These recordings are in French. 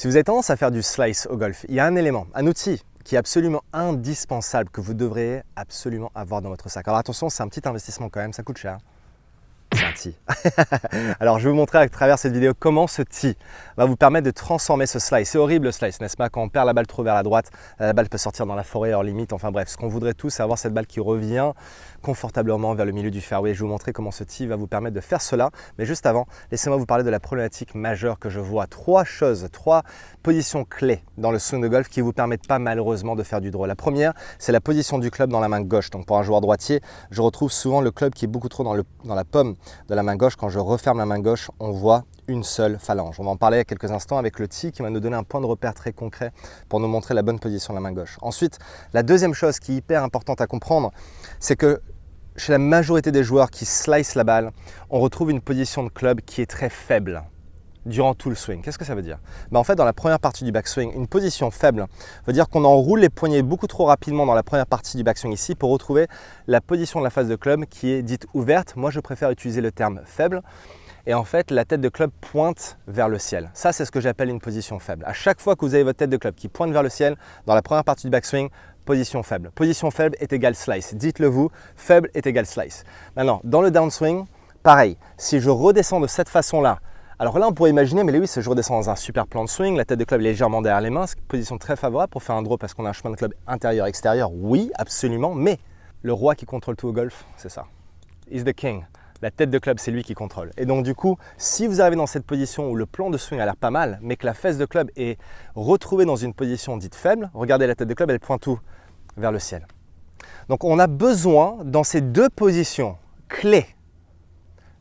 Si vous avez tendance à faire du slice au golf, il y a un élément, un outil qui est absolument indispensable que vous devriez absolument avoir dans votre sac. Alors attention, c'est un petit investissement quand même, ça coûte cher. C'est un tee. Alors je vais vous montrer à travers cette vidéo comment ce tee va vous permettre de transformer ce slice. C'est horrible le slice, n'est-ce pas? Quand on perd la balle trop vers la droite, la balle peut sortir dans la forêt hors limite. Enfin bref, ce qu'on voudrait tous, c'est avoir cette balle qui revient confortablement vers le milieu du fairway. Je vais vous montrer comment ce tee va vous permettre de faire cela. Mais juste avant, laissez-moi vous parler de la problématique majeure que je vois. Trois positions clés dans le swing de golf qui ne vous permettent pas malheureusement de faire du draw. La première, c'est la position du club dans la main gauche. Donc pour un joueur droitier, je retrouve souvent le club qui est beaucoup trop dans la paume de la main gauche. Quand je referme la main gauche, on voit une seule phalange. On va en parler il y a quelques instants avec le tee qui va nous donner un point de repère très concret pour nous montrer la bonne position de la main gauche. Ensuite, la deuxième chose qui est hyper importante à comprendre, c'est que chez la majorité des joueurs qui slice la balle, on retrouve une position de club qui est très faible durant tout le swing. Qu'est-ce que ça veut dire? En fait, dans la première partie du backswing, une position faible veut dire qu'on enroule les poignets beaucoup trop rapidement dans la première partie du backswing ici pour retrouver la position de la face de club qui est dite ouverte. Moi, je préfère utiliser le terme faible. Et en fait, la tête de club pointe vers le ciel. Ça, c'est ce que j'appelle une position faible. À chaque fois que vous avez votre tête de club qui pointe vers le ciel, dans la première partie du backswing, position faible. Position faible est égal slice. Dites-le vous, faible est égal slice. Maintenant, dans le downswing, pareil. Si je redescends de cette façon-là, alors là, on pourrait imaginer, mais Lewis, je redescends dans un super plan de swing, la tête de club est légèrement derrière les mains, c'est une position très favorable pour faire un draw parce qu'on a un chemin de club intérieur-extérieur. Oui, absolument, mais le roi qui contrôle tout au golf, c'est ça. He's the king. La tête de club, c'est lui qui contrôle. Et donc du coup, si vous arrivez dans cette position où le plan de swing a l'air pas mal, mais que la fesse de club est retrouvée dans une position dite faible, regardez la tête de club, elle pointe tout vers le ciel. Donc on a besoin, dans ces deux positions clés,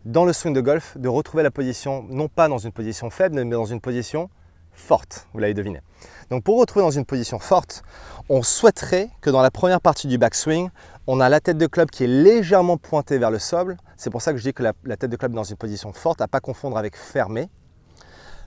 dans le swing de golf, de retrouver la position, non pas dans une position faible, mais dans une position forte, vous l'avez deviné. Donc pour retrouver dans une position forte, on souhaiterait que dans la première partie du backswing, on a la tête de club qui est légèrement pointée vers le sol. C'est pour ça que je dis que la tête de club est dans une position forte, à ne pas confondre avec fermée.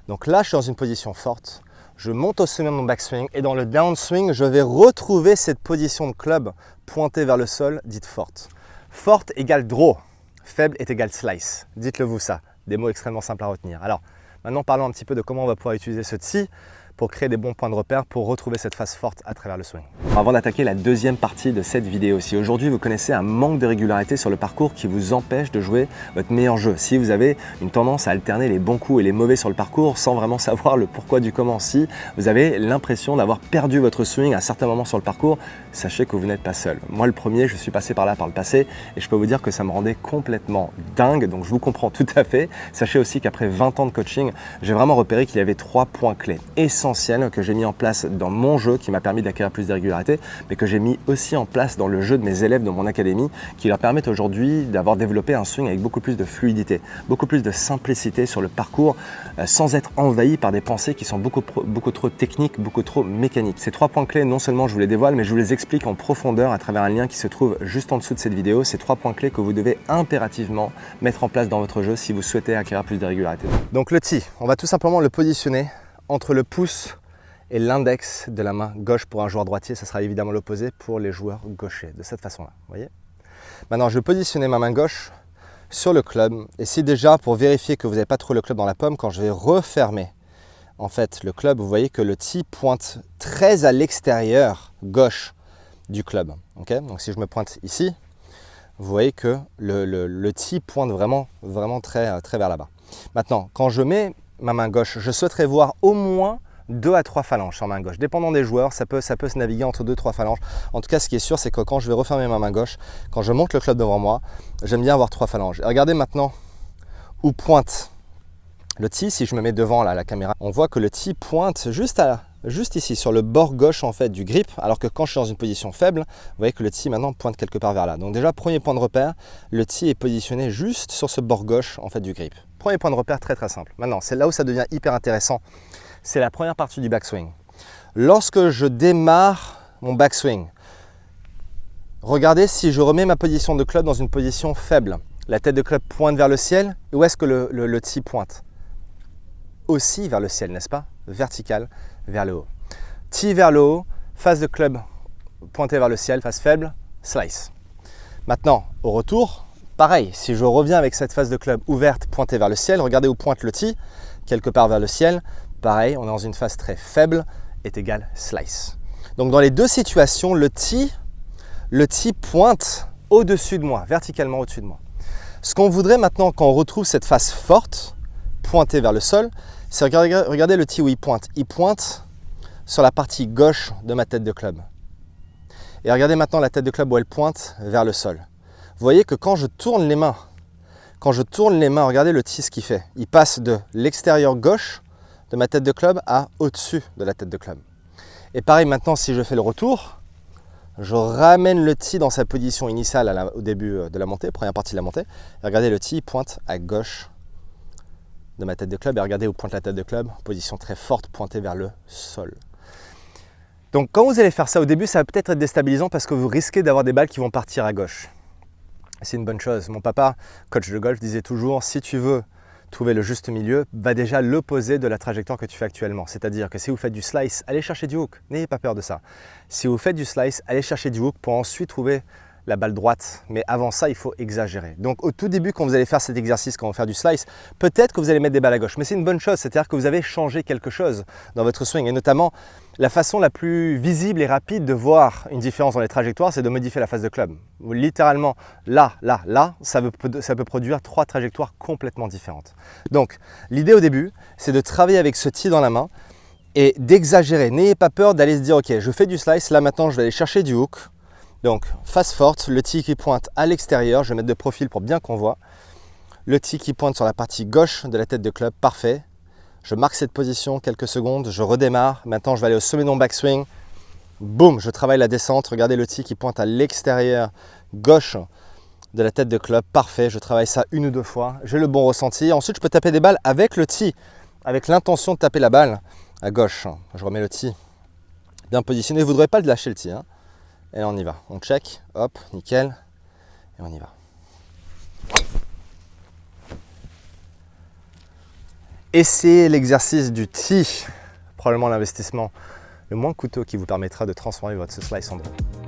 Donc là, je suis dans une position forte. Je monte au sommet de mon backswing et dans le downswing, je vais retrouver cette position de club pointée vers le sol, dite forte. Forte égale draw. Faible est égal slice. Dites-le vous ça, des mots extrêmement simples à retenir. Alors, maintenant parlons un petit peu de comment on va pouvoir utiliser ce tee pour créer des bons points de repère pour retrouver cette phase forte à travers le swing. Avant d'attaquer la deuxième partie de cette vidéo, si aujourd'hui vous connaissez un manque de régularité sur le parcours qui vous empêche de jouer votre meilleur jeu, si vous avez une tendance à alterner les bons coups et les mauvais sur le parcours sans vraiment savoir le pourquoi du comment, si vous avez l'impression d'avoir perdu votre swing à certains moments sur le parcours, sachez que vous n'êtes pas seul. Moi le premier, je suis passé par là par le passé et je peux vous dire que ça me rendait complètement dingue, donc je vous comprends tout à fait. Sachez aussi qu'après 20 ans de coaching, j'ai vraiment repéré qu'il y avait 3 points clés essentiels que j'ai mis en place dans mon jeu qui m'a permis d'acquérir plus de régularité, mais que j'ai mis aussi en place dans le jeu de mes élèves de mon académie qui leur permettent aujourd'hui d'avoir développé un swing avec beaucoup plus de fluidité, beaucoup plus de simplicité sur le parcours sans être envahi par des pensées qui sont beaucoup trop techniques, beaucoup trop mécaniques. Ces 3 points clés, non seulement je vous les dévoile, mais je vous les explique en profondeur à travers un lien qui se trouve juste en dessous de cette vidéo. Ces 3 points clés que vous devez impérativement mettre en place dans votre jeu si vous souhaitez acquérir plus de régularité. Donc le tee, on va tout simplement le positionner entre le pouce et l'index de la main gauche pour un joueur droitier. Ça sera évidemment l'opposé pour les joueurs gauchers, de cette façon-là. Voyez. Maintenant, je vais positionner ma main gauche sur le club. Et si déjà, pour vérifier que vous n'avez pas trop le club dans la paume, quand je vais refermer en fait le club, vous voyez que le tee pointe très à l'extérieur gauche du club. Okay, donc si je me pointe ici, vous voyez que le tee pointe vraiment très vers là-bas. Maintenant, quand je mets ma main gauche, je souhaiterais voir au moins 2 à 3 phalanges sur main gauche. Dépendant des joueurs, ça peut se naviguer entre 2 à 3 phalanges. En tout cas, ce qui est sûr, c'est que quand je vais refermer ma main gauche, quand je monte le club devant moi, j'aime bien avoir 3 phalanges. Et regardez maintenant où pointe le tee. Si je me mets devant là, la caméra, on voit que le tee pointe juste ici, sur le bord gauche en fait du grip, alors que quand je suis dans une position faible, vous voyez que le tee maintenant pointe quelque part vers là. Donc déjà, premier point de repère, le tee est positionné juste sur ce bord gauche en fait du grip. Premier point de repère très simple. Maintenant, c'est là où ça devient hyper intéressant. C'est la première partie du backswing. Lorsque je démarre mon backswing, regardez si je remets ma position de club dans une position faible. La tête de club pointe vers le ciel. Où est-ce que le tee pointe? Aussi vers le ciel, n'est-ce pas? Vertical, vers le haut. Tee vers le haut, face de club pointée vers le ciel, face faible, slice. Maintenant, au retour, pareil, si je reviens avec cette face de club ouverte pointée vers le ciel, regardez où pointe le tee, quelque part vers le ciel, Pareil, on est dans une phase très faible, est égal slice. Donc dans les deux situations, le tee pointe au-dessus de moi, verticalement au-dessus de moi. Ce qu'on voudrait maintenant, quand on retrouve cette phase forte, pointée vers le sol, c'est regarder le tee où il pointe. Il pointe sur la partie gauche de ma tête de club. Et regardez maintenant la tête de club où elle pointe vers le sol. Vous voyez que quand je tourne les mains, regardez le tee ce qu'il fait. Il passe de l'extérieur gauche de ma tête de club à au-dessus de la tête de club. Et pareil maintenant, si je fais le retour, je ramène le tee dans sa position initiale au début de la montée, première partie de la montée. Et regardez le tee pointe à gauche de ma tête de club. Et regardez où pointe la tête de club, position très forte pointée vers le sol. Donc quand vous allez faire ça au début, ça va peut-être être déstabilisant parce que vous risquez d'avoir des balles qui vont partir à gauche. C'est une bonne chose. Mon papa, coach de golf, disait toujours, si tu veux trouver le juste milieu, va déjà l'opposé de la trajectoire que tu fais actuellement. C'est-à-dire que si vous faites du slice, allez chercher du hook. N'ayez pas peur de ça. Si vous faites du slice, allez chercher du hook pour ensuite trouver la balle droite. Mais avant ça, il faut exagérer. Donc au tout début, quand vous allez faire cet exercice, quand on va faire du slice, peut-être que vous allez mettre des balles à gauche. Mais c'est une bonne chose, c'est-à-dire que vous avez changé quelque chose dans votre swing. Et notamment, la façon la plus visible et rapide de voir une différence dans les trajectoires, c'est de modifier la phase de club. Littéralement, là, ça peut produire 3 trajectoires complètement différentes. Donc, l'idée au début, c'est de travailler avec ce tee dans la main et d'exagérer. N'ayez pas peur d'aller se dire, ok, je fais du slice, là maintenant je vais aller chercher du hook. Donc, face forte, le tee qui pointe à l'extérieur, je vais mettre de profil pour bien qu'on voit. Le tee qui pointe sur la partie gauche de la tête de club, parfait. Je marque cette position quelques secondes, je redémarre. Maintenant, je vais aller au sommet de mon backswing. Boum, je travaille la descente. Regardez le tee qui pointe à l'extérieur gauche de la tête de club, parfait. Je travaille ça 1 ou 2 fois. J'ai le bon ressenti. Ensuite, je peux taper des balles avec le tee, avec l'intention de taper la balle à gauche. Je remets le tee bien positionné. Vous ne voudrez pas le lâcher le tee, hein. Et là, on y va. On check, hop, nickel. Et on y va. Essayez l'exercice du tee, probablement l'investissement le moins coûteux qui vous permettra de transformer votre slice en deux.